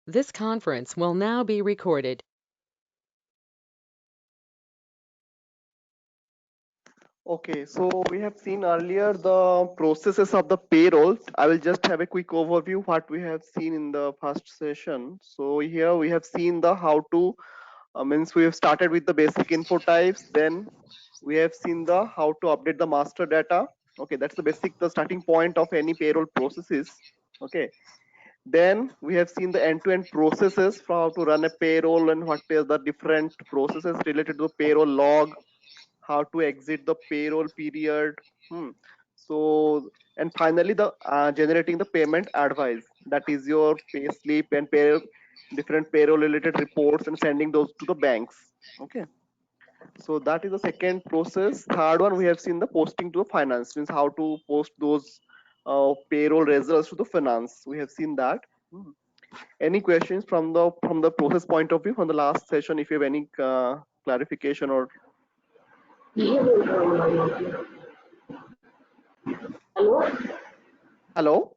This conference will now be recorded. Okay, so we have seen earlier the processes of the payroll. I will just have a quick overview what we have seen in the first session. So here we have seen the how to means we have started with the basic info types. Then we have seen the how to update the master data. Okay, that's the starting point of any payroll processes. Okay, then we have seen the end-to-end processes for how to run a payroll and what are the different processes related to the payroll log, how to exit the payroll period. So, and finally the generating the payment advice, that is your pay slip and different payroll related reports and sending those to the banks. Okay, so that is the second process. Third one, we have seen the posting to the finance, means how to post those payroll results to the finance. We have seen that. Hmm. Any questions from the process point of view from the last session? If you have any clarification or hello.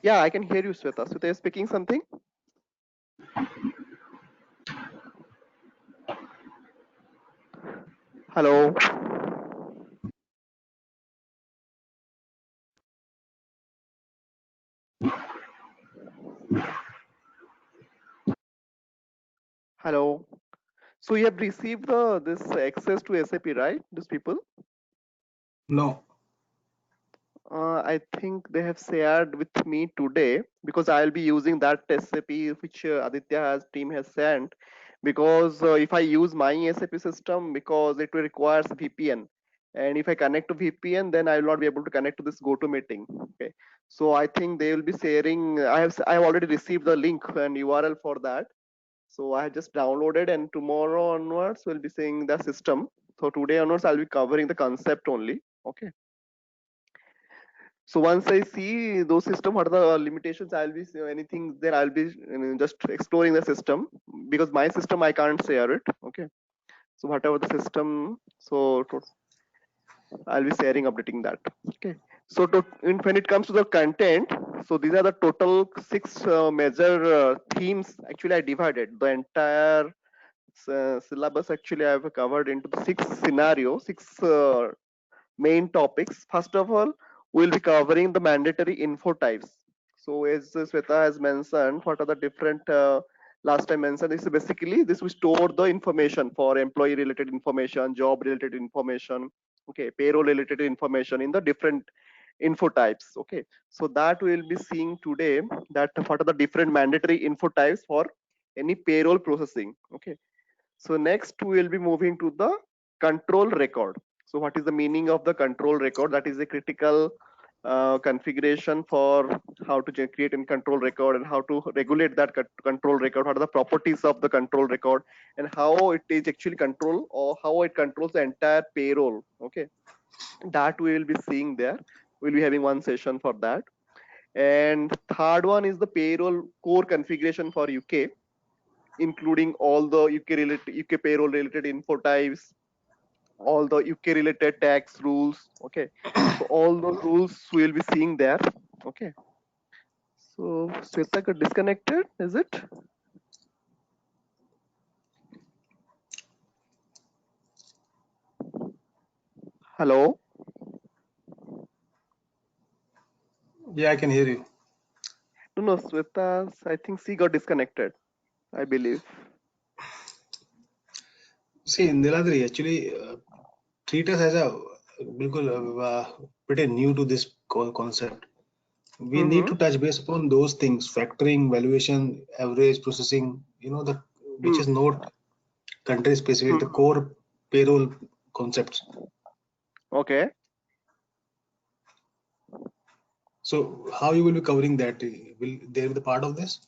Yeah, I can hear you, Sweta. Sweta is speaking something. Hello. Hello. So you have received this access to SAP, right? These people. No. I think they have shared with me today because I'll be using that SAP which Aditya has team has sent. Because if I use my SAP system, because it will requires VPN, and if I connect to VPN, then I will not be able to connect to this GoToMeeting. Okay, so I think they will be sharing. I have already received the link and URL for that. So I have just downloaded, and tomorrow onwards we'll be seeing the system. So today onwards I'll be covering the concept only. Okay. So once I see those system, what are the limitations, I'll be anything there. I'll be just exploring the system because my system I can't share it. Okay. So whatever the system, so I'll be sharing, updating that. Okay. So when it comes to the content, so these are the total six major themes. Actually, I divided the entire syllabus. Actually, I've covered into the six scenarios, six main topics. First of all, we'll be covering the mandatory info types. So as Sweta has mentioned, what are the different last time mentioned is basically this we store the information for employee related information, job related information, okay, payroll related information in the different info types. Okay, so that we'll be seeing today, that what are the different mandatory info types for any payroll processing. Okay, so next we will be moving to the control record. So what is the meaning of the control record? That is a critical configuration for how to create a control record and how to regulate that control record. What are the properties of the control record and how it is actually control, or how it controls the entire payroll. Okay, that we will be seeing there. We'll be having one session for that. And third one is the payroll core configuration for UK, including all the UK payroll related info types, all the UK related tax rules. Okay, so all those rules we'll be seeing there. Okay, so Sweta got disconnected, is it? Hello. Yeah, I can hear you. No, Sweta, I think she got disconnected, I believe. See, Niladri, actually, treat us as a bilkul, pretty new to this concept. We need Mm-hmm. to touch base upon those things: factoring, valuation, average processing. The which is not country specific, the Mm-hmm. core payroll concepts. Okay. So, how you will be covering that? Will there be the part of this?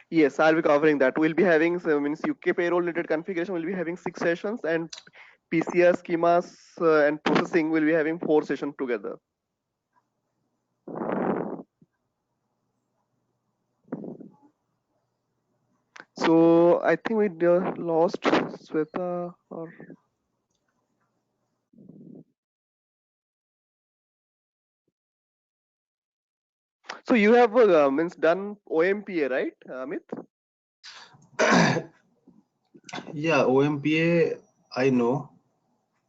Yes, I'll be covering that. We'll be having, so means UK payroll related configuration. We'll be having 6 sessions, and PCR schemas and processing will be having 4 sessions together. So I think we lost Sweta, or So you have means done OMPA, right, Amit? Yeah, OMPA I know,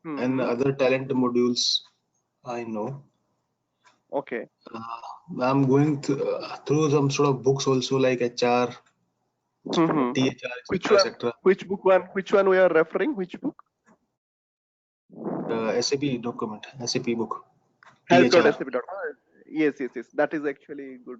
and Mm-hmm. other talent modules I know. Okay. I'm going through some sort of books also, like HR, Mm-hmm. THR, Which etc., one? etc. Which book one? Which one we are referring? Which book? SAP document, SAP book, THR. Help.sap.com. Yes, yes, yes. That is actually good.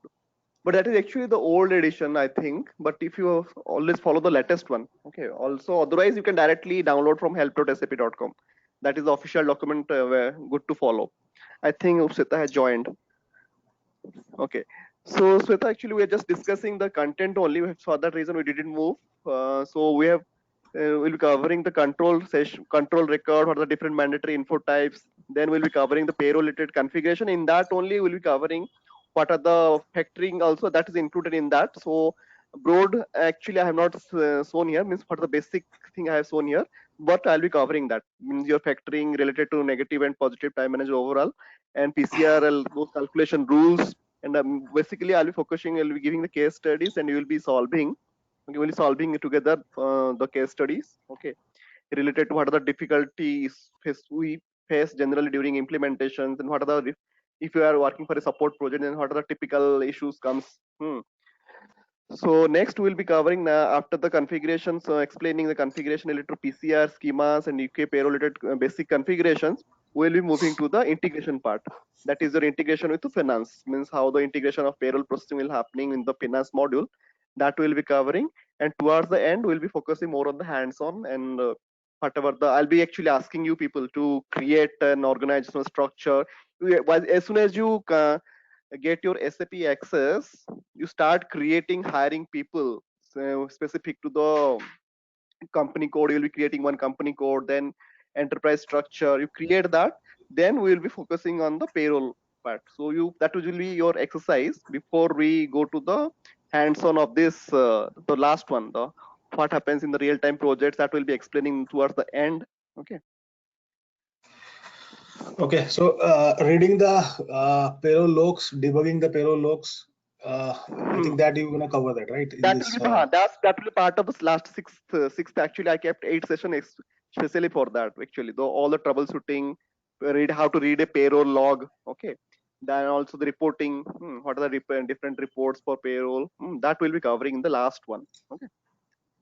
But that is actually the old edition, I think. But if you always follow the latest one, okay. Also, otherwise you can directly download from help.sap.com. That is the official document. Good to follow. I think Upsita has joined. Okay. So Sweta, actually, we are just discussing the content only. For that reason, we didn't move. So we have we'll be covering the control session, control record, or the different mandatory info types. Then we'll be covering the payroll related configuration. In that only, we'll be covering what are the factoring also that is included in that. So broad, actually, I have not shown here. Means what are the basic thing I have shown here, but I'll be covering that. Means your factoring related to negative and positive time management overall, and PCRL, those calculation rules, and basically I'll be focusing, I'll be giving the case studies and you will be solving, okay, we'll be solving together the case studies, okay, related to what are the difficulties we face generally during implementations, and what are the, if you are working for a support project, and what are the typical issues comes. So next we'll be covering after the configuration, so explaining the configuration related to PCR schemas and UK payroll related basic configurations. We'll be moving to the integration part. That is your integration with the finance, means how the integration of payroll processing will happening in the finance module. That we'll be covering, and towards the end we'll be focusing more on the hands-on, and whatever the, I'll be actually asking you people to create an organizational structure. As soon as you get your SAP access, you start creating, hiring people so specific to the company code. You'll be creating one company code, then enterprise structure. You create that, then we will be focusing on the payroll part. So you, that will be your exercise before we go to the hands-on of this, the last one, the what happens in the real-time projects, that will be explaining towards the end. Okay. Okay, so reading the payroll logs, debugging the payroll logs, I think that you're gonna cover that, right? In That will this. be that will be part of this last sixth. Actually, I kept 8 sessions especially for that. Actually, though all the troubleshooting, read how to read a payroll log. Okay, then also the reporting. What are the different reports for payroll? That will be covering in the last one. Okay,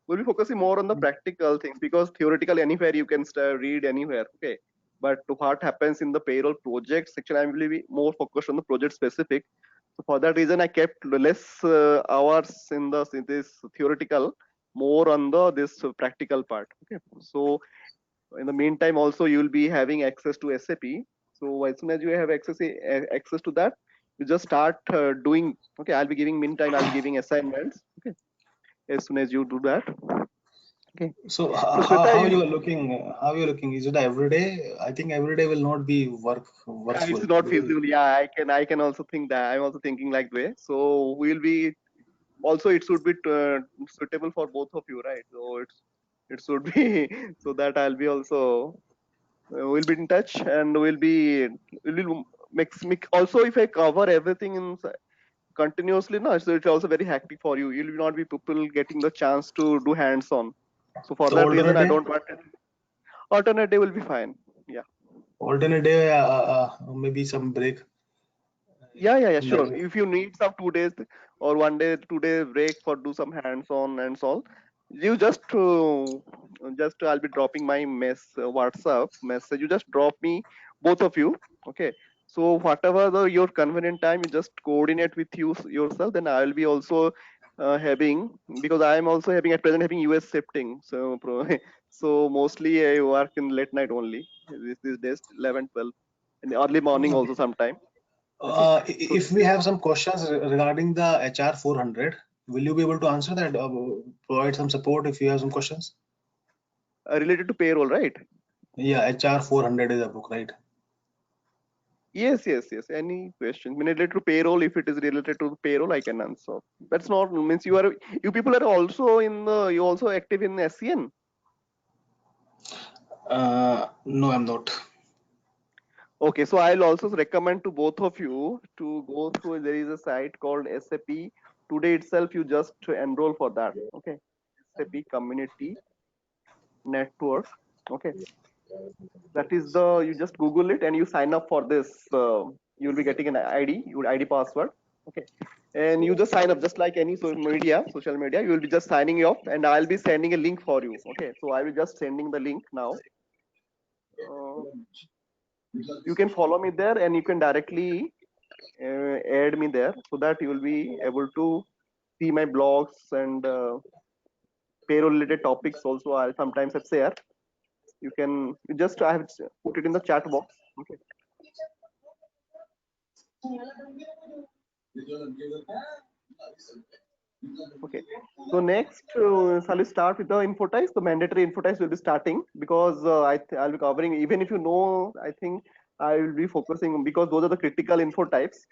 we'll be focusing more on the practical things, because theoretical anywhere you can read anywhere. Okay, but what happens in the payroll projects? Actually, I will be more focused on the project specific. So for that reason, I kept less hours in this theoretical, more on the this practical part. Okay. So in the meantime, also you will be having access to SAP. So as soon as you have access to that, you just start doing. Okay. I'll be giving meantime. I'll be giving assignments. Okay. As soon as you do that. Okay. So So Sweta, how you, you are looking? How you are looking? Is it every day? I think every day will not be it's workful not because. feasible. Yeah, I can also think that. I'm also thinking like way. So we'll be also, it should be suitable for both of you, right? So it should be so that I'll be also we'll be in touch, and we'll make also, if I cover everything in continuously, no, so it's also very hectic for you. You'll not be people getting the chance to do hands on. So for So that reason, alternate I day, don't want it. Alternate day will be fine. Yeah. alternate day, maybe some break Yeah, in that sure. way. If you need some 2 days or 1 day, 2 day break for do some hands-on and all, you just I'll be dropping my WhatsApp message. You just drop me, both of you. Okay. So whatever your convenient time, you just coordinate with you yourself. Then I'll be also having, because I am also having at present having US shifting. So so mostly I work in late night only. These days 11, 12, and early morning Okay. also sometime. Okay. So If we have some questions regarding the HR 400, will you be able to answer that? Provide some support if you have some questions? related to payroll, right? Yeah, HR 400 is a book, right? Yes. Any question related to payroll? If it is related to payroll, I can answer. That's not means you people are also in the, you also active in SCN. No, I'm not. Okay, so I'll also recommend to both of you to go through. There is a site called SAP. Today itself, you just enroll for that. Okay, SAP Community Network. Okay, that is the, you just Google it and you sign up for this. You'll be getting an ID, your ID password. Okay, and you just sign up just like any social media. You will be just signing off, and I'll be sending a link for you. Okay, so I will just sending the link now. You can follow me there, and you can directly add me there, so that you will be able to see my blogs and payroll related topics also. I'll sometimes share. You can just, I have put it in the chat box. Okay. Okay. So next, shall we start with the info types? The mandatory info types will be starting, because I'll be covering, even if you know, I think I will be focusing because those are the critical info types.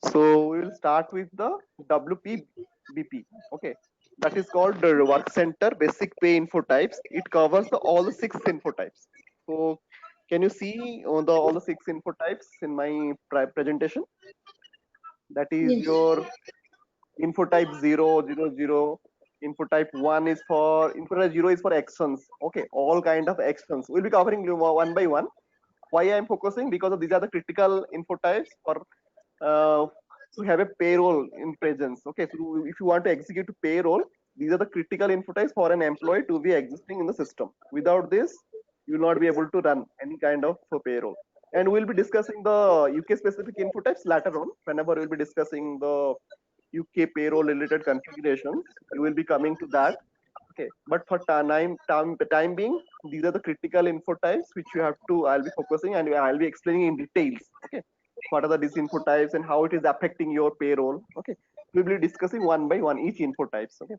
So we will start with the WPBP. Okay, that is called the Work Center Basic Pay Info Types. It covers all the 6 info types. So can you see on all the 6 info types in my presentation? That is Yes. your info type 0, 0, 0. Info type 1 is for, info type 0 is for actions. Okay, all kind of actions. We'll be covering one by one. Why I'm focusing? Because these are the critical info types for to have a payroll in presence. Okay, so if you want to execute payroll, these are the critical info types for an employee to be existing in the system. Without this, you will not be able to run any kind of payroll. And we'll be discussing the UK specific info types later on. Whenever we'll be discussing the UK payroll related configurations, you will be coming to that. Okay, but for time being, these are the critical info types which you have to, I'll be focusing and I'll be explaining in details. Okay, what are the these info types and how it is affecting your payroll. Okay, we'll be discussing one by one each info types. Okay,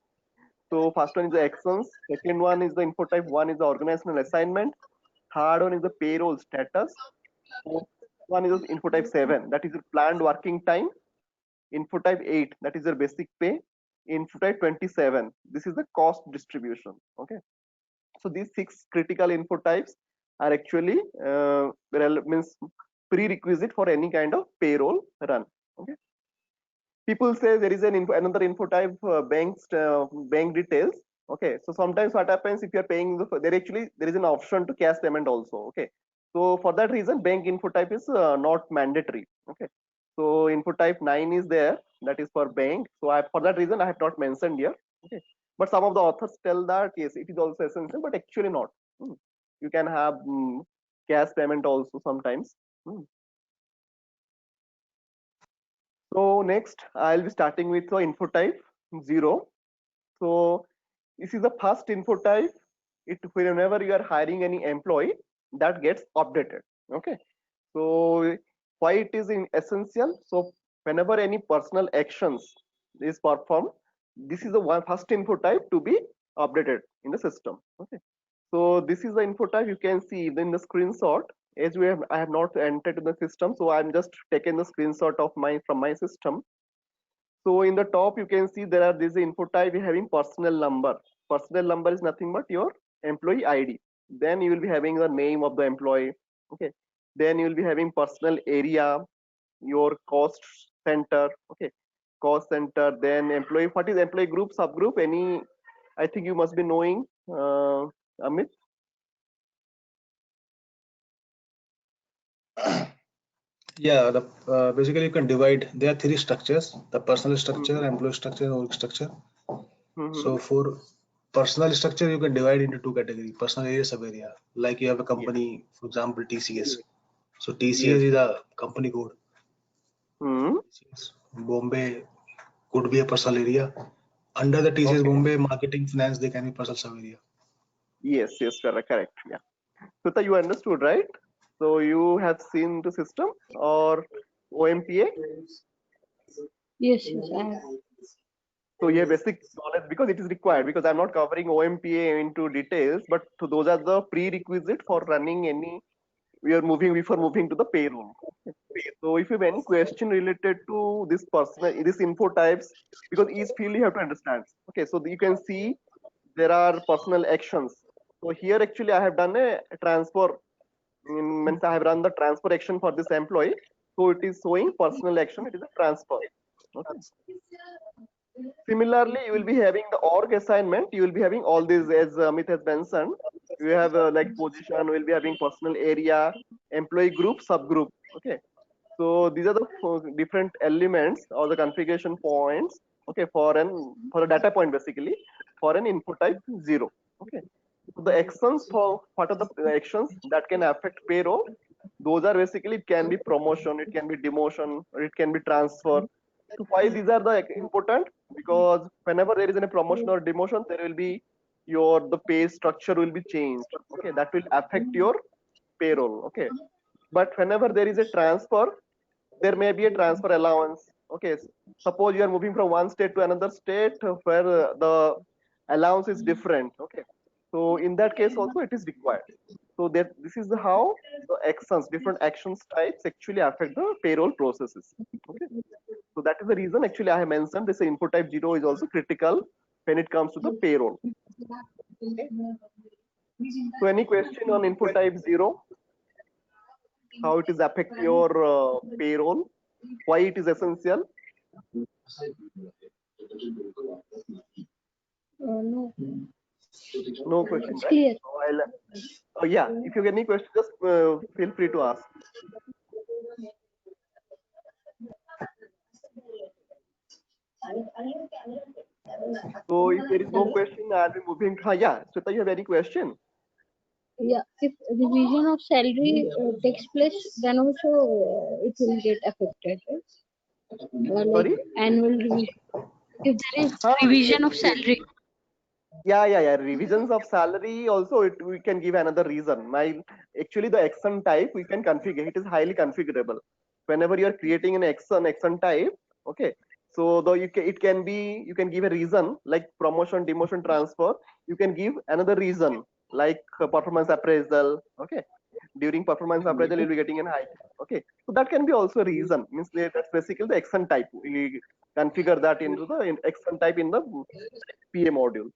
so first one is the actions, second one is the info type 1 is the organizational assignment, third one is the payroll status, fourth one is the info type 7, that is the planned working time, info type 8, that is your basic pay, info type 27, this is the cost distribution. Okay, so these 6 critical info types are actually means prerequisite for any kind of payroll run. Okay, people say there is another info type, bank details. Okay, so sometimes what happens, if you are paying there is an option to cash payment also. Okay, so for that reason bank info type is not mandatory. Okay, so info type 9 is there, that is for bank. So for that reason I have not mentioned here. Okay, but some of the authors tell that yes, it is also essential, but actually not. You can have cash payment also sometimes. So next I'll be starting with the info type 0. So this is the first info type. Whenever you are hiring any employee, that gets updated. Okay, so why it is essential? So whenever any personal actions is performed, this is the first info type to be updated in the system. Okay, so this is the info type. You can see in the screenshot. As I have not entered in the system, so I'm just taking the screenshot of from my system. So in the top, you can see this info type having personal number. Personal number is nothing but your employee ID. Then you will be having the name of the employee. Okay. Then you will be having personal area, your cost center. Okay. Cost center. Then employee. What is employee group, subgroup? Any? I think you must be knowing, Amit. Yeah, basically you can divide. There are 3 structures: the personal structure, employee structure, and org structure. So for personal structure, you can divide into 2 categories: personal area, sub area. Like you have a company, for example, TCS. So TCS is a company code. Bombay could be a personal area. Under the TCS Bombay marketing finance, they can be personal sub area. Yes, correct. Yeah. Sutta, you understood, right? So you have seen the system or OMPA? Yes, I have. So you have basic knowledge because it is required, because I'm not covering OMPA into details, but those are the prerequisite for running any, before moving to the payroll. So if you have any question related to this info types, because each field you have to understand. Okay, so you can see there are personal actions. So here actually I have done a transfer means I have run the transfer action for this employee, so it is showing personal action, it is a transfer. Okay. Similarly, you will be having the org assignment, you will be having all these, as Amit has mentioned. You have like position, will be having personal area, employee group, subgroup. Okay, so these are the different elements or the configuration points. Okay, for a data point, basically for an input type 0. Okay, so the actions, for what are the actions that can affect payroll? Those are basically, it can be promotion, it can be demotion, or it can be transfer. So why these are the important? Because whenever there is a promotion or demotion, there will be the pay structure will be changed. Okay, that will affect your payroll. Okay, but whenever there is a transfer, there may be a transfer allowance. Okay, suppose you are moving from one state to another state where the allowance is different. Okay, so in that case also it is required. So that this is how the actions, different actions types actually affect the payroll processes. Okay, so that is the reason actually I have mentioned this input type 0 is also critical when it comes to the payroll. Okay. So any question on input type 0? How it is affect your payroll? Why it is essential? No. No question, It's right? clear. So yeah, if you have any question, just feel free to ask. So if there is no question, I'll be moving to, yeah, Sweta, you have any question? Yeah, if revision of salary takes place, then also it will get affected, right? Like Sorry? annual revision. If there is Huh? revision of salary. Yeah. Revisions of salary also, we can give another reason. Actually the action type we can configure. It is highly configurable. Whenever you are creating an action type, okay. So though you can give a reason like promotion, demotion, transfer. You can give another reason like performance appraisal. Okay. During performance appraisal, you'll be getting an hike. Okay. So that can be also a reason. Means that's basically the action type. We configure that into the action type in the PA module.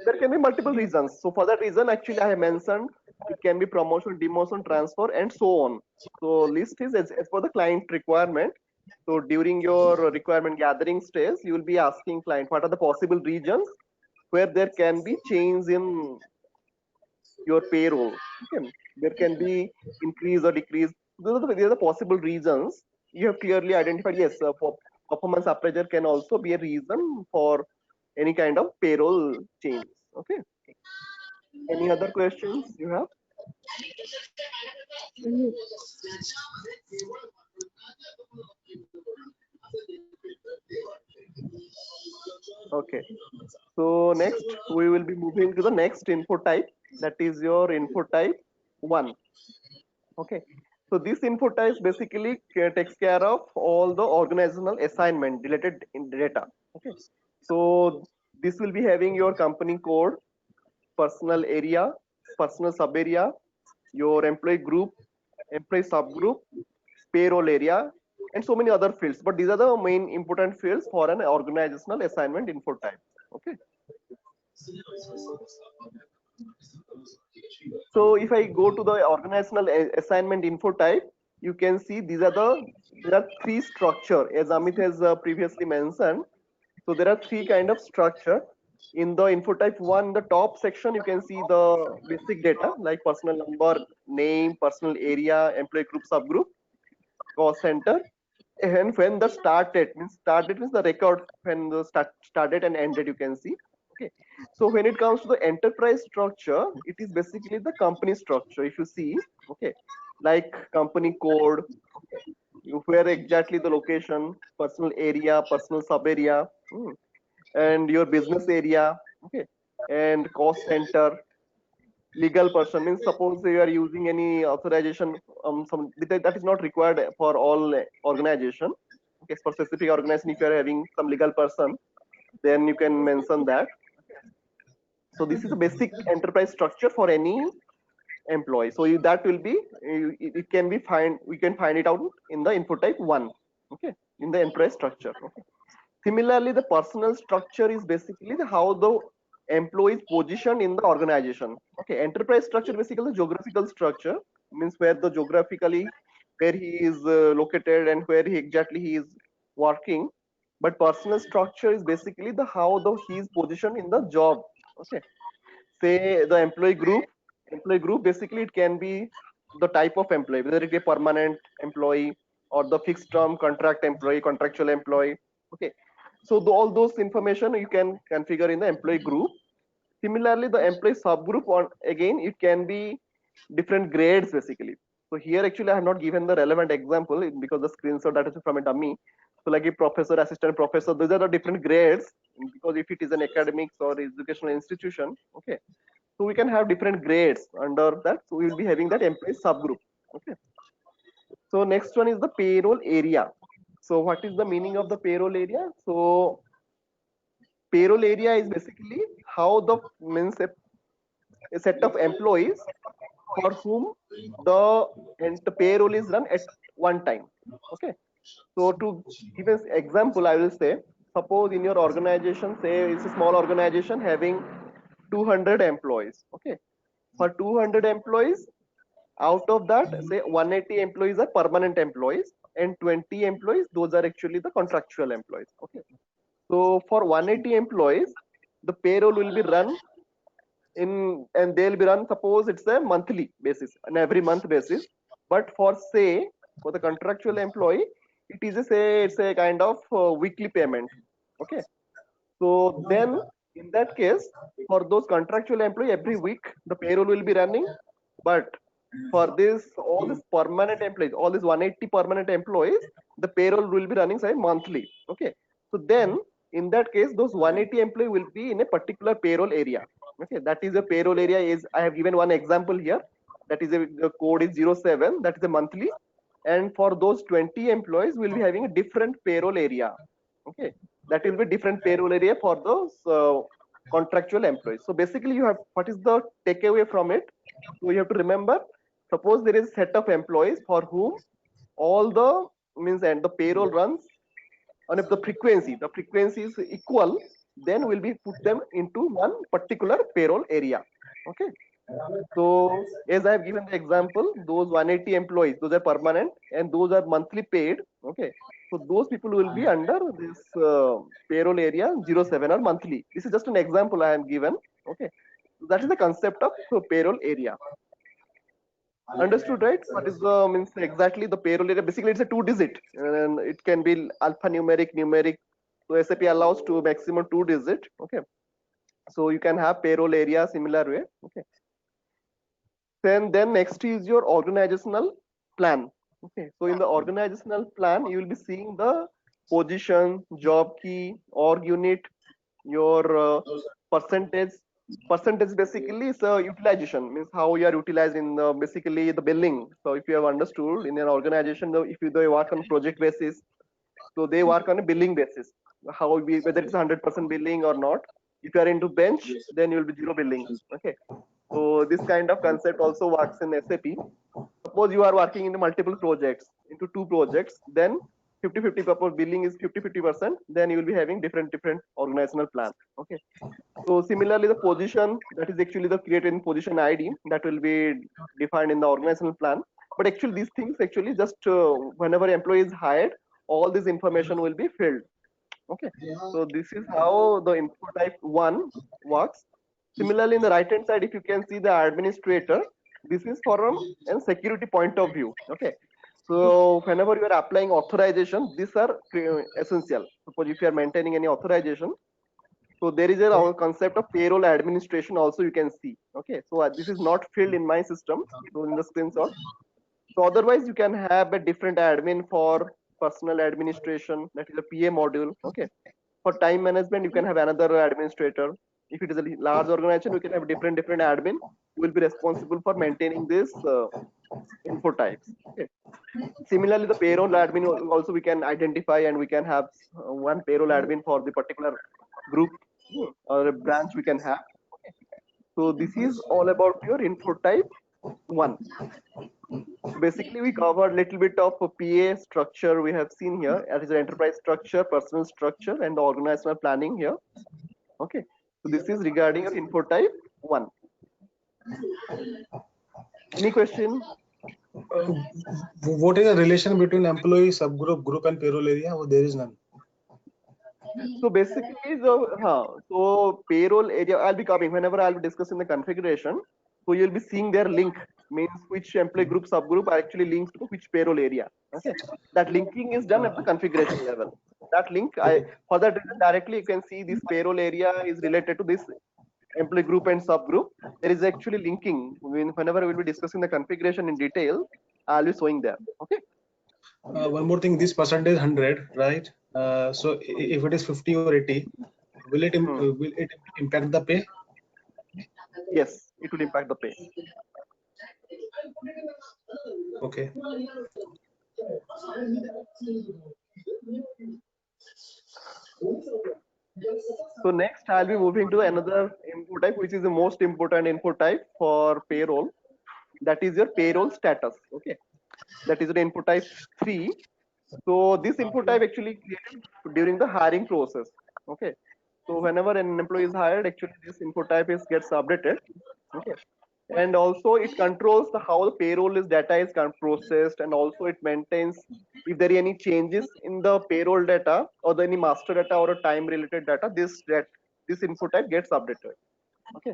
There can be multiple reasons. So for that reason, actually, I have mentioned it can be promotion, demotion, transfer, and so on. So list is as per the client requirement. So during your requirement gathering stage, you will be asking client what are the possible regions where there can be change in your payroll. Okay. There can be increase or decrease. These are the possible reasons. You have clearly identified. Yes, for performance appraisal can also be a reason for any kind of payroll change. Okay. Any other questions you have? Okay. So next we will be moving to the next info type, that is your info type 1. Okay. So this info type basically takes care of all the organizational assignment related in data. Okay. So this will be having your company code, personal area, personal sub area, your employee group, employee subgroup, payroll area, and so many other fields. But these are the main important fields for an organizational assignment info type. Okay. So if I go to the organizational assignment info type, you can see there are three structure, as Amit has previously mentioned. So there are three kind of structure. In the info type 1, the top section, you can see the basic data like personal number, name, personal area, employee group, subgroup, cost center. And when the start date means the record when the start date and end date, you can see. Okay. So when it comes to the enterprise structure, it is basically the company structure. If you see, okay, like company code, okay, where exactly the location, personal area, personal sub area, and your business area, okay, and cost center, legal person means suppose you are using any authorization, that is not required for all organization. Okay, for specific organization, if you are having some legal person, then you can mention that. So this is a basic enterprise structure for any employee. So that will be, it can be we can find it out in the info type 1. Okay, in the enterprise structure. Okay. Similarly, the personal structure is basically how the employee is positioned in the organization. Okay, enterprise structure basically the geographical structure. means where the geographically where he is located and where exactly he is working. But personal structure is basically the how the he is positioned in the job. Okay, say the employee group basically it can be the type of employee, whether it be a permanent employee or the fixed term contract employee, contractual employee. Okay, so all those information you can configure in the employee group. Similarly, the employee subgroup, on again it can be different grades basically. So here actually I have not given the relevant example because the screenshot that is from a dummy. So like a professor, assistant professor, these are the different grades, because if it is an academics or educational institution, okay, so we can have different grades under that. So we will be having that employee subgroup. Okay. So next one is the payroll area. So what is the meaning of the payroll area? So payroll area is basically how the means a set of employees for whom the payroll is run at one time. Okay. So to give an example, I will say, suppose in your organization, say it's a small organization having 200 employees. Okay. For 200 employees, out of that, say 180 employees are permanent employees and 20 employees, those are actually the contractual employees. Okay. So for 180 employees, the payroll will be run and they'll be run, suppose it's a monthly basis, an every month basis. But for say for the contractual employee, it is a say it's a kind of weekly payment. Okay. So then in that case, for those contractual employee, every week the payroll will be running. But for this all these permanent employees, all these 180 permanent employees, the payroll will be running say monthly. Okay. So then in that case, those 180 employee will be in a particular payroll area. Okay, that is a payroll area. Is I have given one example here. That is the code is 07. That is a monthly, and for those 20 employees, we'll be having a different payroll area. Okay, that will be different payroll area for those contractual employees. So basically, you have what is the takeaway from it? So you have to remember. Suppose there is a set of employees for whom all the means and the payroll runs, and if the frequency is equal, then we'll be put them into one particular payroll area. Okay. So as I have given the example, those 180 employees, those are permanent and those are monthly paid. Okay. So those people will be under this payroll area 07 or monthly. This is just an example I am given. Okay. So that is the concept of payroll area. Understood, right? What is the means exactly the payroll area? Basically, it's a 2-digit, and it can be alphanumeric, numeric. So SAP allows to maximum 2-digit. Okay. So you can have payroll area similar way. Okay. Then next is your organizational plan. Okay. So in the organizational plan, you will be seeing the position, job key, org unit, your percentage basically is utilization, means how you are utilized in basically the billing. So if you have understood in an organization, if they work on project basis, so they work on a billing basis, whether it's 100% billing or not. If you are into bench, then you will be 0 billing. Okay. So this kind of concept also works in SAP. Suppose you are working in multiple projects, into 2 projects, then 50-50 billing is 50-50%, then you will be having different organizational plan. Okay. So similarly, the position that is actually the created in position ID that will be defined in the organizational plan. But actually, these things actually just whenever employee is hired, all this information will be filled. Okay. So this is how the info type 1 works. Similarly, in the right hand side, if you can see the administrator, this is from a security point of view. Okay. So whenever you are applying authorization, these are essential. Suppose if you are maintaining any authorization, so there is a concept of payroll administration also you can see. Okay. So this is not filled in my system. So in the screenshot. So otherwise you can have a different admin for personal administration, that is a PA module. Okay. For time management, you can have another administrator. If it is a large organization, you can have different admin who will be responsible for maintaining this info types. Okay. Similarly, the payroll admin also we can identify, and we can have one payroll admin for the particular group or a branch we can have. Okay. So this is all about your info type 1. Basically, we covered a little bit of a PA structure we have seen here. That is the enterprise structure, personal structure, and the organizational planning here. Okay. So this is regarding your info type 1. Any question? What is the relation between employee, subgroup, group, and payroll area? Oh, there is none. So basically, so payroll area, I'll be coming whenever I'll be discussing the configuration. So you'll be seeing their link, means which employee group, subgroup are actually linked to which payroll area. Okay, that linking is done at the configuration level. That link, for that reason, directly you can see this payroll area is related to this employee group and subgroup. There is actually linking. Whenever we'll be discussing the configuration in detail, I'll be showing there. Okay. One more thing, this percentage 100, right? So if it is 50 or 80, will it impact the pay? Yes, it will impact the pay. Okay. So next I'll be moving to another input type, which is the most important input type for payroll. That is your payroll status. Okay, that is the input type 3. So this input type actually created during the hiring process. Okay, so whenever an employee is hired, actually this input type gets updated. Okay, and also it controls how the payroll data is processed, and also it maintains if there are any changes in the payroll data or any master data or a time related data, this input type gets updated. Okay,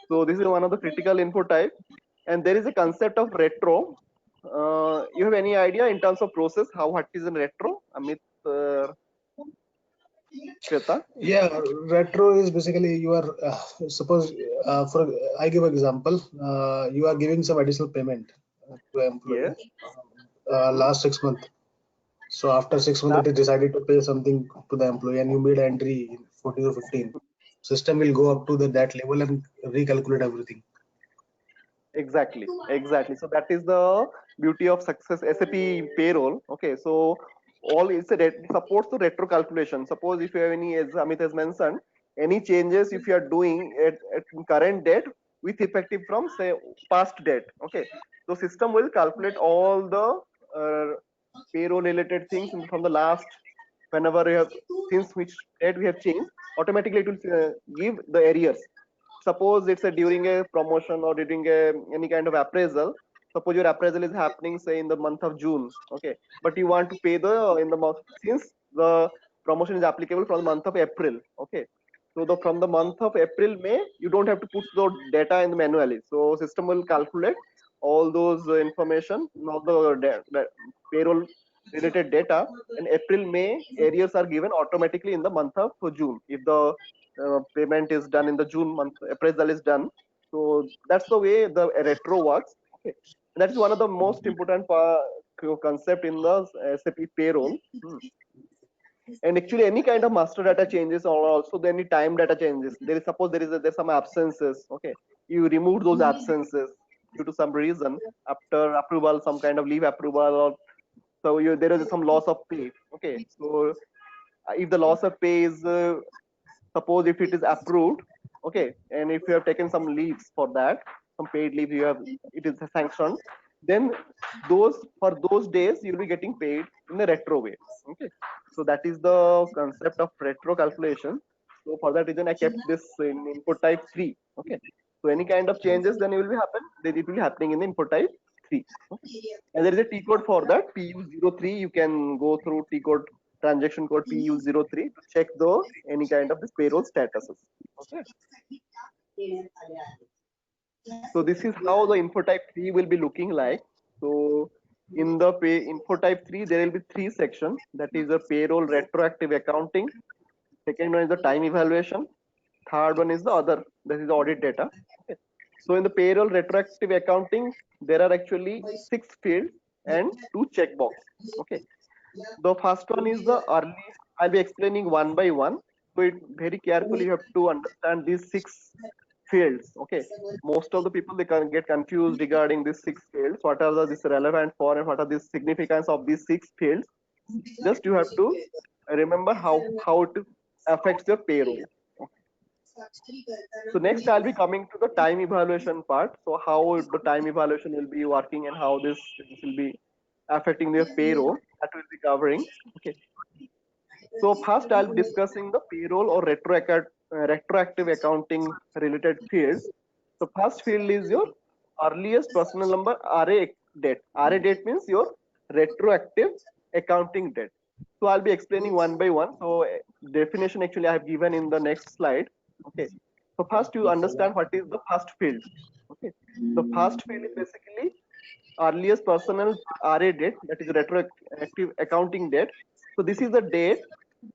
so this is one of the critical input type. And there is a concept of retro. You have any idea in terms of process what is in retro, Amit? Shweta? Yeah, retro is basically you are suppose for I give example, you are giving some additional payment to employee Yes. last 6 months. So after 6 months, it is decided to pay something to the employee, and you made an entry in 14 or 15. System will go up to that level and recalculate everything. Exactly. So that is the beauty of success SAP payroll. Okay, so all it supports the retro calculation. Suppose if you have any, as Amit has mentioned, any changes if you are doing at current date with effective from say past date. Okay, so system will calculate all the payroll related things from the last, whenever you have, since which date we have changed, automatically it will give the arrears. Suppose it's during a promotion or during any kind of appraisal. Suppose your appraisal is happening say in the month of June. Okay, but you want to pay the in the month, since the promotion is applicable from the month of April. Okay, so from the month of April, May, you don't have to put the data in the manually. So system will calculate all those information, all the payroll related data, and April, May arrears are given automatically in the month of June if the payment is done in the June month, appraisal is done. So that's the way the retro works. Okay, and that is one of the most important concept in the SAP payroll. And actually any kind of master data changes, or also any time data changes, there is, suppose there's some absences. Okay, you remove those absences due to some reason after approval, some kind of leave approval, or so there is some loss of pay. Okay, so if the loss of pay is suppose if it is approved, okay, and if you have taken some leaves for that, some paid leave you have, it is sanctioned, then for those days you'll be getting paid in a retro way. Okay, so that is the concept of retro calculation. So for that reason I kept this in input type 3. Okay, so any kind of changes then it will be happening in the input type 3. Okay? And there is a T code for that, PU03. You can go through T code, transaction code PU03 to check the any kind of this payroll statuses. Okay. So this is how the info type 3 will be looking like. So in the info type 3, there will be 3 sections. That is the payroll retroactive accounting. Second one is the time evaluation. Third one is the other, that is the audit data. Okay. So in the payroll retroactive accounting, there are actually 6 fields and 2 checkbox. Okay. The first one is the early. I'll be explaining one by one. So it very carefully you have to understand these 6 fields. Okay. Most of the people they can get confused regarding these 6 fields. What are this relevant for, and what are the significance of these 6 fields? Just you have to remember how it affects your payroll. So next I'll be coming to the time evaluation part. So how the time evaluation will be working and how this will be affecting their payroll, that will be covering. Okay. So first I'll be discussing the payroll or retroactive accounting related fields. So first field is your earliest personal number RA date. RA date means your retroactive accounting date. So I'll be explaining one by one. So definition actually I have given in the next slide. Okay. So first you understand what is the first field. Okay. The first field is basically earliest personal RA date, that is retroactive accounting date. So this is the date,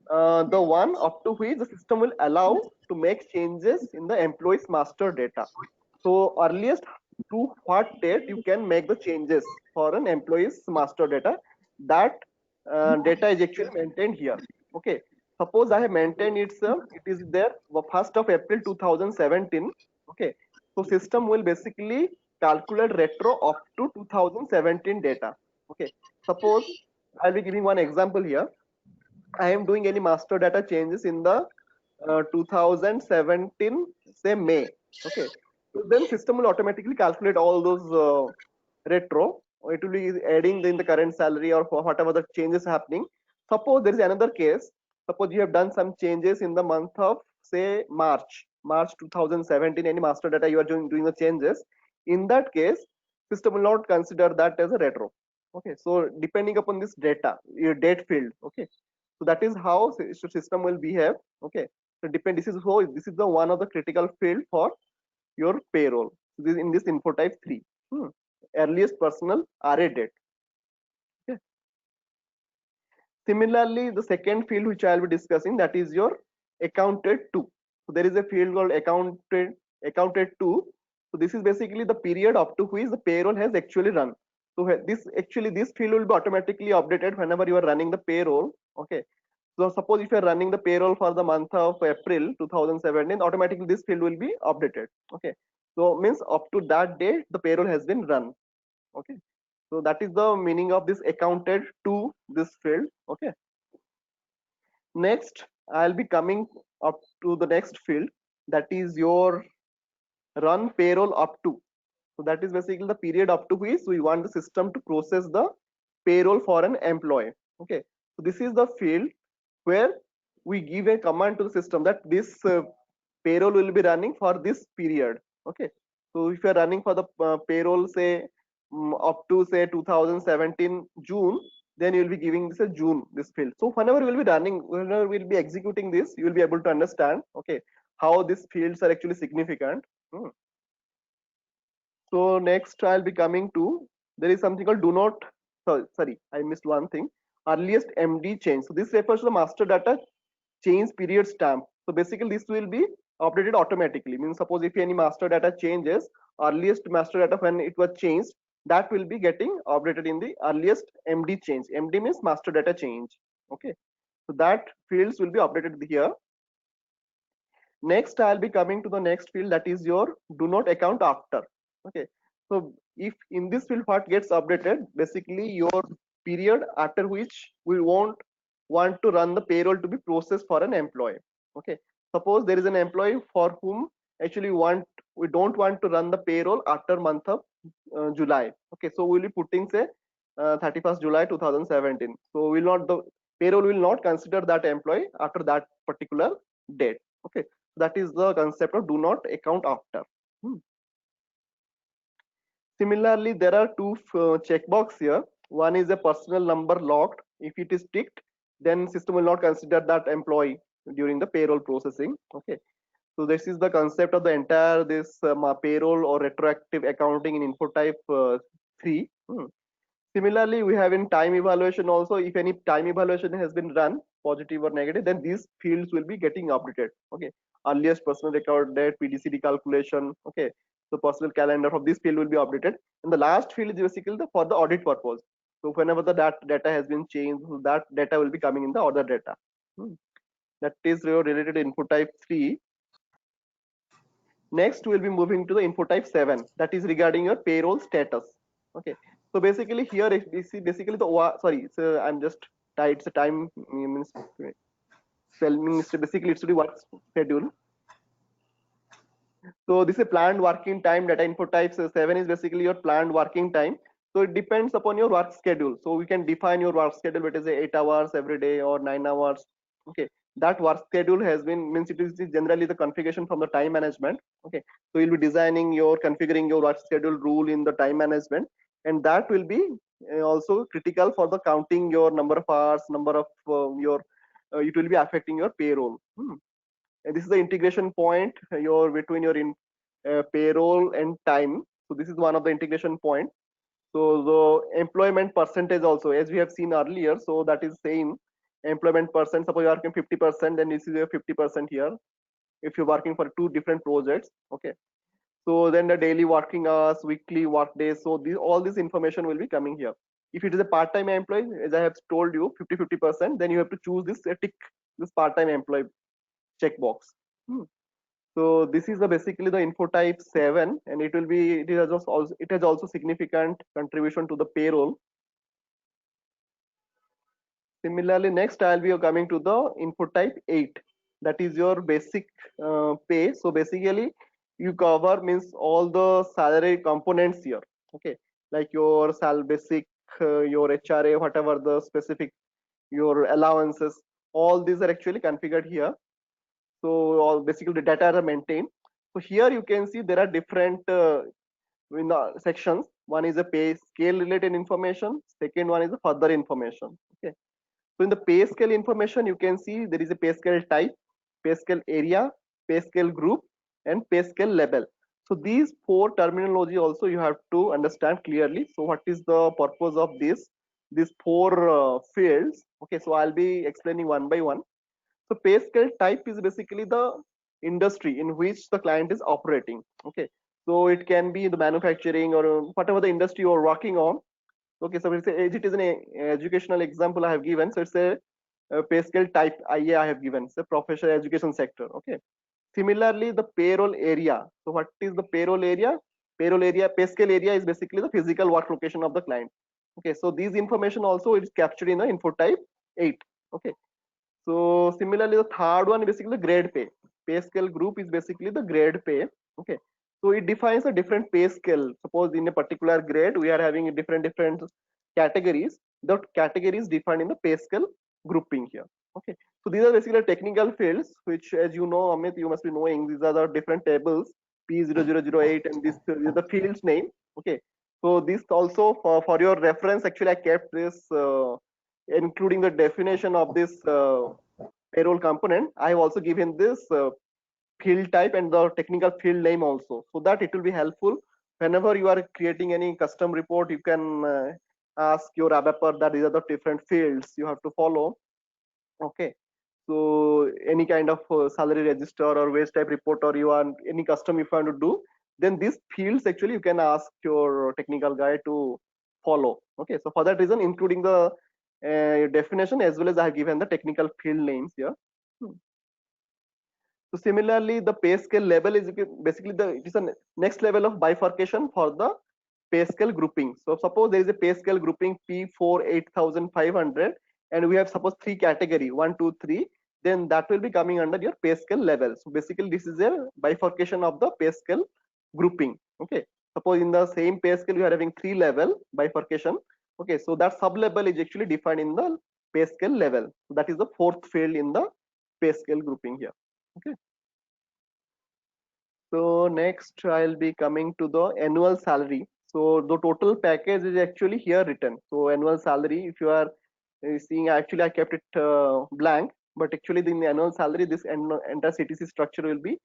the one up to which the system will allow to make changes in the employee's master data. So earliest to what date you can make the changes for an employee's master data, that data is actually maintained here. Okay, suppose I have maintained it is there 1st of April 2017. Okay, so system will basically calculate retro up to 2017 data. Okay, suppose I'll be giving one example here. I am doing any master data changes in the 2017 say May. Okay, so then system will automatically calculate all those retro. It will be adding in the current salary or whatever the changes happening. Suppose there is another case. Suppose you have done some changes in the month of say March 2017. Any master data you are doing the changes. In that case, system will not consider that as a retro. Okay, so depending upon this data, your date field. Okay, so that is how system will behave. Okay, so this is the one of the critical field for your payroll. So this in this info type 3. Earliest personal RA date. Okay. Similarly, the second field which I will be discussing, that is your accounted to. So there is a field called accounted to. So this is basically the period up to which the payroll has actually run. So this field will be automatically updated whenever you are running the payroll. Okay. So suppose if you are running the payroll for the month of April 2017, automatically this field will be updated. Okay. So means up to that date the payroll has been run. Okay. So that is the meaning of this accounted to this field. Okay. Next, I'll be coming up to the next field, that is your run payroll up to. So that is basically the period up to which we want the system to process the payroll for an employee. Okay. So this is the field where we give a command to the system that this payroll will be running for this period. Okay. So if you are running for the payroll say up to say 2017 June, then you will be giving this a June, this field. So whenever we will be running, whenever we will be executing this, you will be able to understand, okay, how these fields are actually significant. So next I'll be coming to, there is something called do not, sorry, I missed one thing, earliest MD change. So this refers to the master data change period stamp. So basically this will be updated automatically. Means suppose if any master data changes, earliest master data when it was changed, that will be getting updated in the earliest MD change. MD means master data change. Okay, so that fields will be updated here. Next I'll be coming to the next field, that is your do not account after. Okay, so if in this field what gets updated, basically your period after which we won't want to run the payroll to be processed for an employee. Okay, suppose there is an employee for whom actually we don't want to run the payroll after month of July. Okay, so we'll be putting say 31st July 2017. So the payroll will not consider that employee after that particular date. Okay, that is the concept of do not account after. Similarly, there are two checkbox here. One is a personal number locked. If it is ticked, then system will not consider that employee during the payroll processing. Okay, so this is the concept of the entire this payroll or retroactive accounting in info type 3. Similarly, we have in time evaluation also, if any time evaluation has been run, positive or negative, then these fields will be getting updated. Okay, earliest personal record date, PDCD calculation. Okay, so personal calendar of this field will be updated. And the last field is basically for the audit purpose. So whenever the data has been changed, that data will be coming in the order data. That is related to info type 3. Next, we'll be moving to the info type 7. That is regarding your payroll status. Okay. So basically here, basically the sorry. So I'm just it's a time means basically it's to be work schedule. So this is a planned working time. Data info type 7 is basically your planned working time. So it depends upon your work schedule. So we can define your work schedule, it is 8 hours every day or 9 hours. Okay, that work schedule has been means it is generally the configuration from the time management. Okay, so you'll be configuring your work schedule rule in the time management. and that will be also critical for the counting your number of hours, number of it will be affecting your payroll. And this is the integration point between your payroll and time. So this is one of the integration point. So the employment percentage also, as we have seen earlier, so that is same employment percent. Suppose you are working 50%, then this is your 50% here. If you're working for two different projects, okay. So then the daily working hours, weekly work days. So all this information will be coming here. If it is a part-time employee, as I have told you, 50%, then you have to choose this tick, this part-time employee checkbox. So this is basically the info type 7, and it has also significant contribution to the payroll. Similarly, next I'll be coming to the info type 8, that is your basic pay. So basically you cover means all the salary components here, okay, like your basic, your HRA, whatever the specific, your allowances, all these are actually configured here. So all basically the data are maintained. So here you can see there are different sections. One is a pay scale related information, second one is a further information, okay. So in the pay scale information, you can see there is a pay scale type, pay scale area, pay scale group, and pay scale level. So these four terminology also you have to understand clearly. So what is the purpose of these four fields? Okay, so I'll be explaining one by one. So pay scale type is basically the industry in which the client is operating. Okay, so it can be the manufacturing or whatever the industry you're working on. Okay, so it is an educational example I have given. So it's a pay scale type IA I have given. It's a professional education sector. Okay. Similarly, the payroll area. So what is the payroll area? Payroll area, pay scale area is basically the physical work location of the client. Okay, so these information also is captured in the info type 8. Okay. So similarly, the third one is basically the grade pay. Pay scale group is basically the grade pay. Okay. So it defines a different pay scale. Suppose in a particular grade, we are having different categories. The categories defined in the pay scale grouping here. Okay. So these are basically technical fields, which, as you know, Amit, you must be knowing. These are the different tables, P0008, and this is the field's name. Okay. So this also for your reference, actually, I kept this, including the definition of this payroll component. I have also given this field type and the technical field name also, so that it will be helpful whenever you are creating any custom report. You can ask your ABAPer that these are the different fields you have to follow. Okay, so any kind of salary register or wage type report, or you want any custom if you want to do, then these fields actually you can ask your technical guy to follow. Okay, so for that reason, including the definition as well as I have given the technical field names here. So similarly, the pay scale level is basically it is a next level of bifurcation for the pay scale grouping. So suppose there is a pay scale grouping P4 8500, and we have suppose 3 category 1, 2, 3. Then that will be coming under your pay scale level. So basically, this is a bifurcation of the pay scale grouping. Okay. Suppose in the same pay scale you are having 3 level bifurcation. Okay. So that sub level is actually defined in the pay scale level. So that is the fourth field in the pay scale grouping here. Okay. So next I'll be coming to the annual salary. So the total package is actually here written. So annual salary, if you are seeing, actually I kept it blank, but actually in the annual salary, this entire CTC structure will be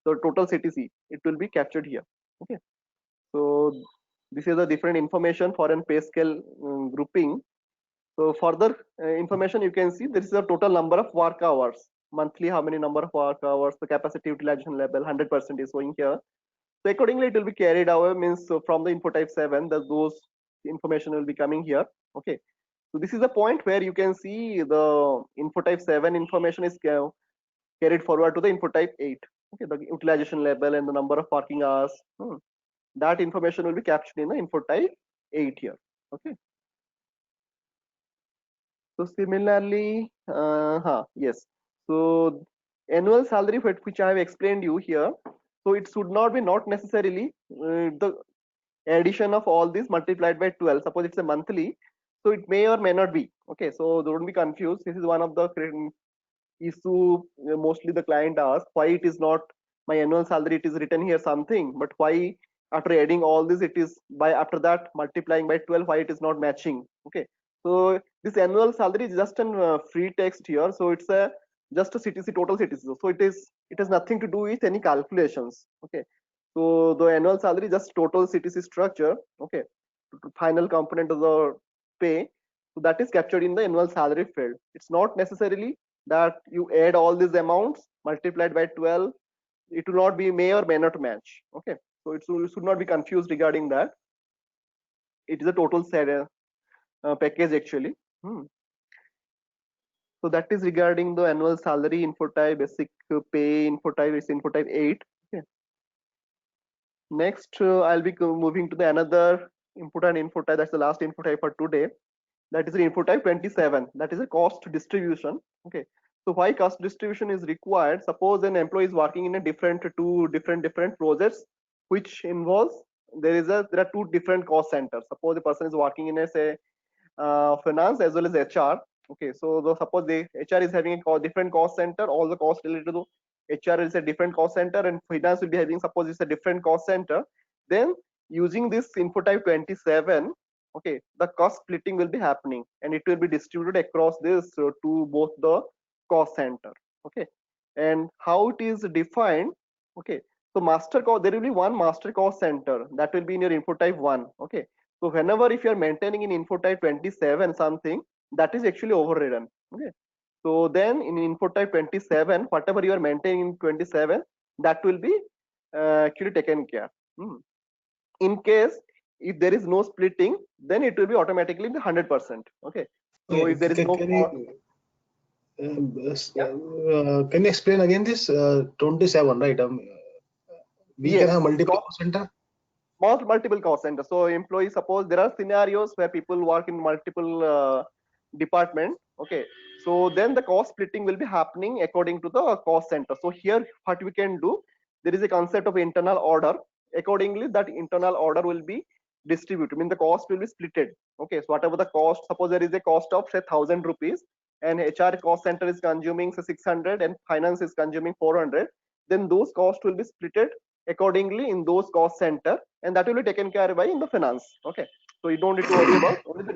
the total CTC. It will be captured here. Okay. So this is the different information for an pay scale grouping. So further information you can see there is a total number of work hours. Monthly, how many number of work hours, the capacity utilization level, 100% is showing here. So accordingly, it will be carried over, means from the info type 7, those information will be coming here. Okay. So this is the point where you can see the info type 7 information is carried forward to the info type 8. Okay, the utilization level and the number of working hours. That information will be captured in the info type 8 here. Okay. So similarly, yes. So annual salary, which I have explained you here. So it should not be not necessarily the addition of all this multiplied by 12. Suppose it's a monthly, so it may or may not be. Okay, so don't be confused. This is one of the issue mostly the client asks, why it is not my annual salary, it is written here something, but why after adding all this, it is by after that multiplying by 12, why it is not matching. Okay, so this annual salary is just a free text here, so it's a just a CTC, total CTC, so it has nothing to do with any calculations. Okay, so the annual salary is just total CTC structure. Okay, final component of the pay, so that is captured in the annual salary field. It's not necessarily that you add all these amounts multiplied by 12, it will not be may or may not match. Okay, so you should not be confused regarding that. It is a total package actually. So that is regarding the annual salary info type, basic pay info type is info type 8. Okay. Next, I'll be moving to the another input and info type. That's the last info type for today. That is the info type 27. That is a cost distribution. Okay. So why cost distribution is required? Suppose an employee is working in a different projects, which involves there are two different cost centers. Suppose the person is working in a say finance as well as HR. Okay, so suppose the HR is having a different cost center, all the costs related to HR is a different cost center, and finance will be having, suppose it's a different cost center. Then using this info type 27, okay, the cost splitting will be happening, and it will be distributed across this to both the cost center. Okay, and how it is defined? Okay, so master cost, there will be one master cost center that will be in your info type 1. Okay, so whenever if you are maintaining in info type 27 something, that is actually overridden. Okay, so then in info type 27, whatever you are maintaining in 27, that will be actually taken care. In case if there is no splitting, then it will be automatically the 100%. Okay, so if there is no can you explain again this 27, right? We yes, can have multiple cost center. Multiple cost centers. So employees, suppose there are scenarios where people work in multiple department. Okay, so then the cost splitting will be happening according to the cost center. So here what we can do, there is a concept of internal order. Accordingly, that internal order will be distributed, I mean the cost will be splitted. Okay, so whatever the cost, suppose there is a cost of say 1,000 rupees, and HR cost center is consuming say 600 and finance is consuming 400, then those costs will be splitted accordingly in those cost center, and that will be taken care by in the finance. Okay, so you don't need to worry about only the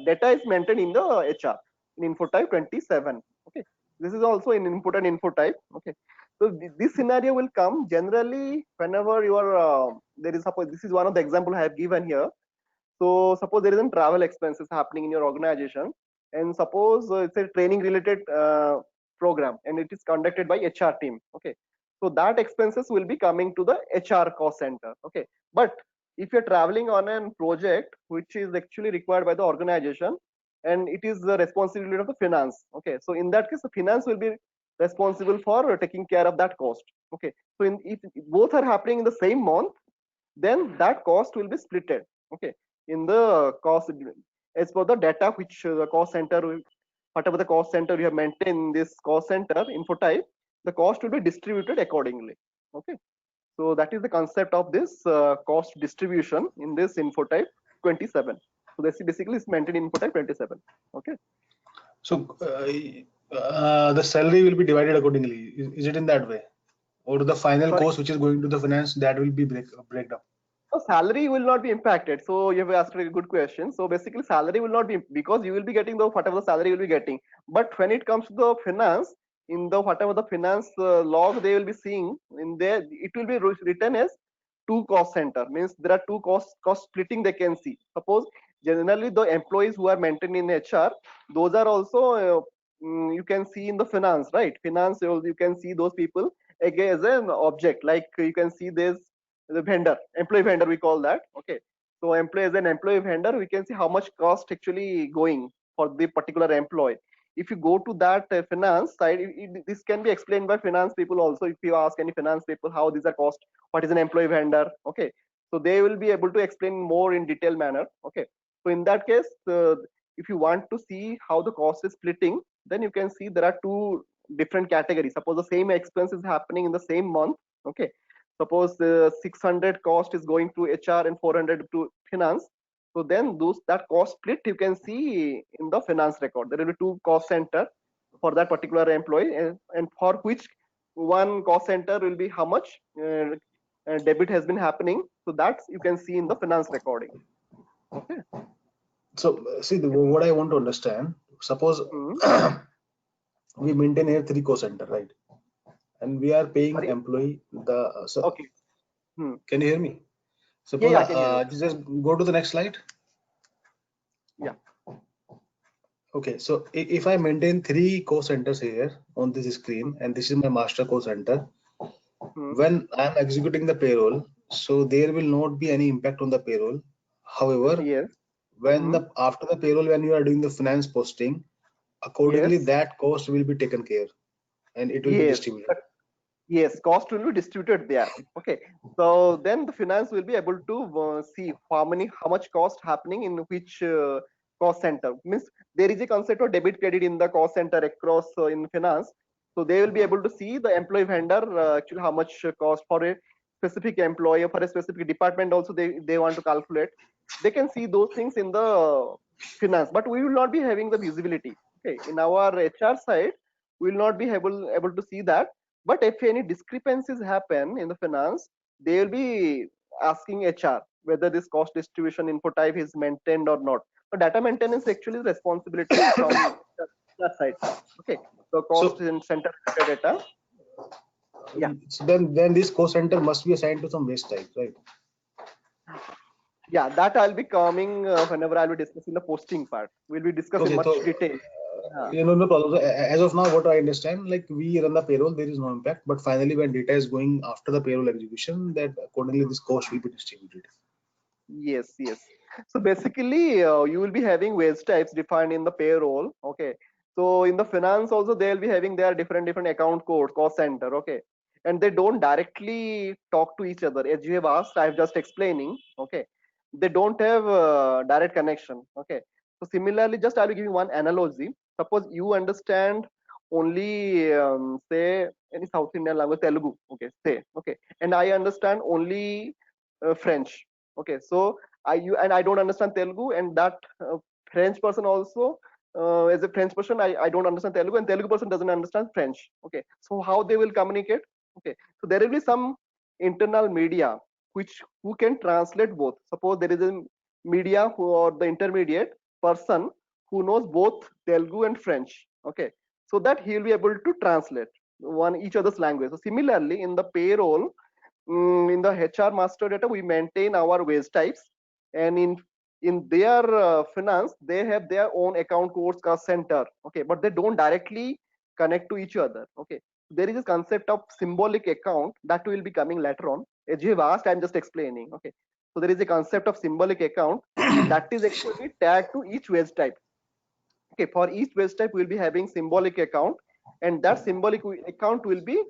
data is maintained in the HR in info type 27. Okay, this is also in input and info type. Okay, so this scenario will come generally whenever you are there is, suppose this is one of the example I have given here. So suppose there is a travel expenses happening in your organization, and suppose it's a training related program and it is conducted by HR team. Okay, so that expenses will be coming to the HR cost center. Okay, but if you're traveling on a project which is actually required by the organization, and it is the responsibility of the finance. Okay, so in that case the finance will be responsible for taking care of that cost. Okay, so if both are happening in the same month, then that cost will be splitted. Okay, in the cost as per the data which the cost center, whatever the cost center you have maintained this cost center info type, the cost will be distributed accordingly. Okay, so that is the concept of this cost distribution in this info type 27. So this basically is maintained in info type 27. Okay, so the salary will be divided accordingly. Is it in that way, or the final cost which is going to the finance, that will be breakdown? So salary will not be impacted. So you have asked a good question. So basically salary will not be, because you will be getting the whatever the salary you will be getting. But when it comes to the finance, in the whatever the finance log they will be seeing in there, it will be written as two cost center. Means there are two cost splitting they can see. Suppose generally the employees who are maintained in HR, those are also you can see in the finance, right? Finance you can see those people again as an object. Like you can see there's the vendor, employee vendor we call that. Okay, so employee as an employee vendor, we can see how much cost actually going for the particular employee. If you go to that finance side, this can be explained by finance people also. If you ask any finance people how these are cost, what is an employee vendor, okay, so they will be able to explain more in detailed manner. Okay, so in that case if you want to see how the cost is splitting, then you can see there are two different categories. Suppose the same expense is happening in the same month. Okay, suppose 600 cost is going to HR and 400 to finance. So then that cost split you can see in the finance record. There will be two cost center for that particular employee, and for which one cost center will be how much debit has been happening. So that's you can see in the finance recording. Okay. So see, what I want to understand, suppose we maintain here 3 cost center, right? And we are paying Sorry? employee the Okay. Can you hear me? Yeah, Suppose I can hear you. just go to the next slide. Yeah. Okay, so if I maintain 3 cost centers here on this screen, and this is my master cost center, when I am executing the payroll, so there will not be any impact on the payroll. However, Yes. when after the payroll, when you are doing the finance posting, accordingly Yes. that cost will be taken care and it will be Yes. distributed. Yes, cost will be distributed there. Okay, so then the finance will be able to see how much cost happening in which cost center. Means there is a concept of debit credit in the cost center across in finance. So they will be able to see the employee vendor actually how much cost for a specific employee, for a specific department. Also they want to calculate. They can see those things in the finance, but we will not be having the visibility. Okay, in our HR side, we will not be able to see that. But if any discrepancies happen in the finance, they will be asking HR whether this cost distribution info type is maintained or not. So data maintenance actually is responsibility from that side. Okay. So cost and center data. Yeah. So then this cost center must be assigned to some waste type, right? Yeah, that I'll be coming whenever I'll be discussing the posting part. We'll be discussing much detail. No problem. So, as of now, what I understand, like we run the payroll, there is no impact. But finally, when data is going after the payroll execution, that accordingly this cost will be distributed. Yes, yes. So basically, you will be having wage types defined in the payroll. Okay. So in the finance also, they'll be having their different account codes, cost center. Okay. And they don't directly talk to each other. As you have asked, I'm just explaining. Okay. They don't have direct connection. Okay. So similarly, just I'll be giving one analogy. Suppose you understand only say any South Indian language, Telugu. Okay. Say okay. And I understand only French. Okay, so I don't understand Telugu, and that French person also as a French person, I don't understand Telugu, and Telugu person doesn't understand French. Okay, so how they will communicate? Okay, so there will be some internal media who can translate both. Suppose there is a media who or the intermediate person who knows both Telugu and French. Okay, so that he will be able to translate one each other's language. So similarly, in the payroll, in the HR master data, we maintain our wage types, and in their finance, they have their own account codes, cost center. Okay, but they don't directly connect to each other. Okay, there is a concept of symbolic account that will be coming later on. As you have asked, I'm just explaining. Okay, so there is a concept of symbolic account that is actually tagged to each wage type. Okay, for each wage type, we'll be having symbolic account, and that symbolic account will be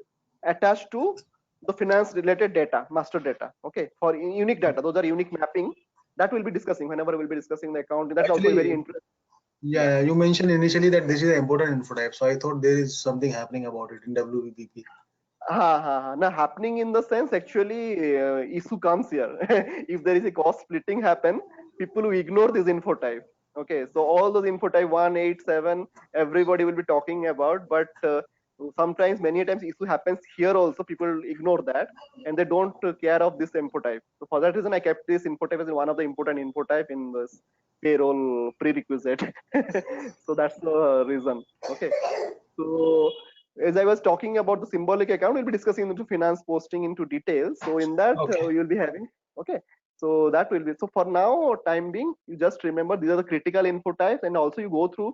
attached to the finance related data, master data. Okay, for unique data, those are unique mapping that we'll be discussing whenever we'll be discussing the account. That's also very interesting. Yeah, you mentioned initially that this is an important info type, so I thought there is something happening about it in WBP. Now happening in the sense actually issue comes here. If there is a cost splitting happen, people will ignore this info type. Okay, so all those info type 187 everybody will be talking about, but sometimes many times issue happens here also, people ignore that and they don't care of this info type. So for that reason I kept this info type as one of the important info type in this payroll prerequisite. So that's the reason. Okay, so as I was talking about the symbolic account, we'll be discussing into finance posting into details. So in that you'll be having, okay. So that will be, so for now, time being, you just remember these are the critical info types, and also you go through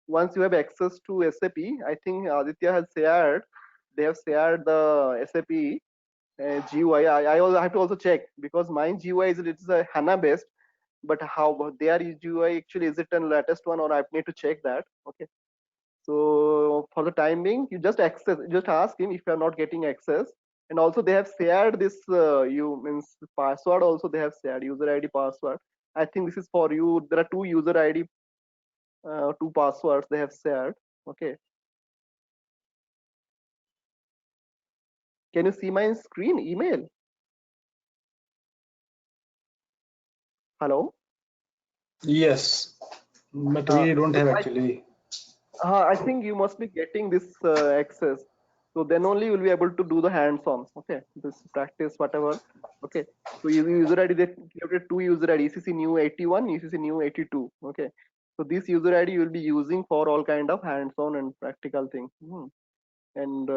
once you have access to SAP. I think Aditya has shared, they have shared the SAP GUI. I also have to also check because my GUI it's a HANA based, but how their GUI actually is it the latest one, or I need to check that. Okay. So for the time being, you just ask him if you are not getting access. And also they have shared this you means password also, they have shared user ID password. I think this is for you. There are two user ID, two passwords they have shared. Okay. Can you see my screen email? Hello? Yes, but we don't have actually. I think you must be getting this access. So then only you will be able to do the hands-on. Okay, this practice whatever. Okay, so user ID, they created two user ID, ECC new 81, ECC new 82. Okay, so this user ID you will be using for all kind of hands-on and practical things. And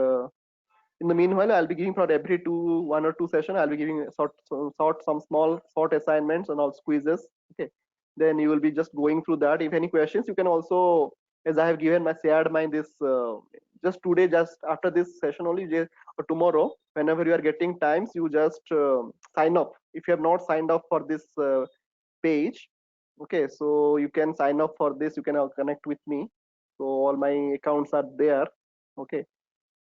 in the meanwhile, I'll be giving for every 1 or 2 session, I'll be giving some small short assignments and all quizzes. Okay, then you will be just going through that. If any questions, you can also, as I have given my shared my this just today, just after this session only, or tomorrow, whenever you are getting times, you just sign up. If you have not signed up for this page, okay, so you can sign up for this. You can connect with me. So all my accounts are there. Okay,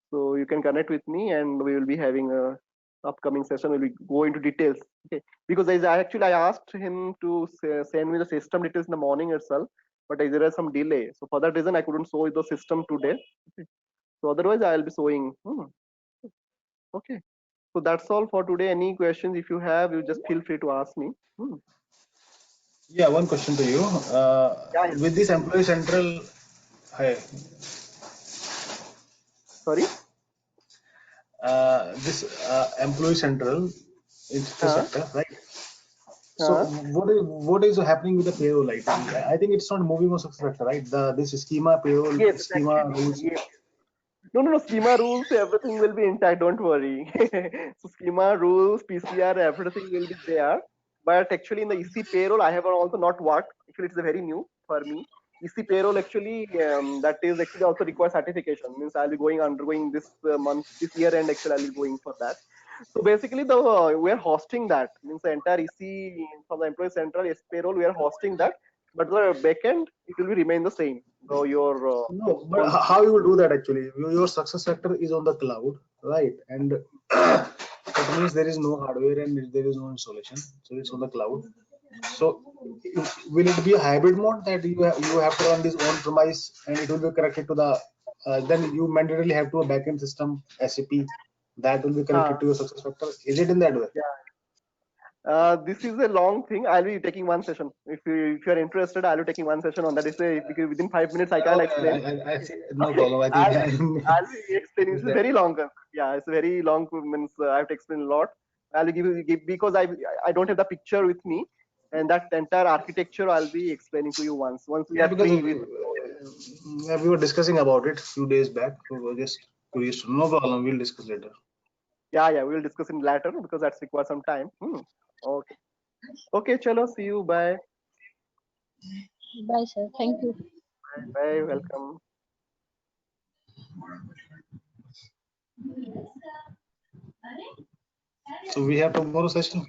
so you can connect with me, and we will be having a upcoming session. We'll go into details. Okay, because I asked him to send me the system details in the morning itself, but there is some delay. So for that reason, I couldn't show the system today. Okay. So otherwise, I'll be showing. Okay. So that's all for today. Any questions? If you have, you just feel free to ask me. Yeah, one question to you. Yeah. With this Employee Central, hi. Sorry. This Employee Central sector, right? So Uh, what is happening with the payroll item? I think it's not moving on SuccessFactors, right? This schema payroll yes, it's schema actually rules. yes. No. Schema rules, everything will be intact. Don't worry. So schema rules, PCR, everything will be there. But actually, in the EC payroll, I have also not worked. Actually, it's very new for me. EC payroll actually, that is actually also requires certification. Means I'll be undergoing this month, this year, and actually I'll be going for that. So basically, we are hosting that. Means the entire EC from the Employee Central EC payroll, we are hosting that. But the backend, it will be remain the same. So your No, but how you will do that actually? Your SuccessFactors is on the cloud, right? And that means there is no hardware and there is no installation, so it's on the cloud. So will it be a hybrid mode that you have to run this on premise and it will be connected to the then you mandatorily have to a backend system SAP that will be connected to your SuccessFactors. Is it in that way? yeah. This is a long thing. I'll be taking one session. If you are interested, I'll be taking one session on that. Because within 5 minutes I can't Okay, explain. I see. No problem. I think I'll be explaining. It's a that, very long. Yeah, it's a very long. Means I have to explain a lot. I'll give because I don't have the picture with me, and that entire architecture I'll be explaining to you once we yeah, are because free with. we were discussing about it a few days back. So we're just curious. No problem. We'll discuss later. Yeah, we will discuss in later because that's requires some time. Okay. Okay, chalo. See you. Bye. Bye, sir. Thank you. Bye. Welcome. So we have tomorrow session.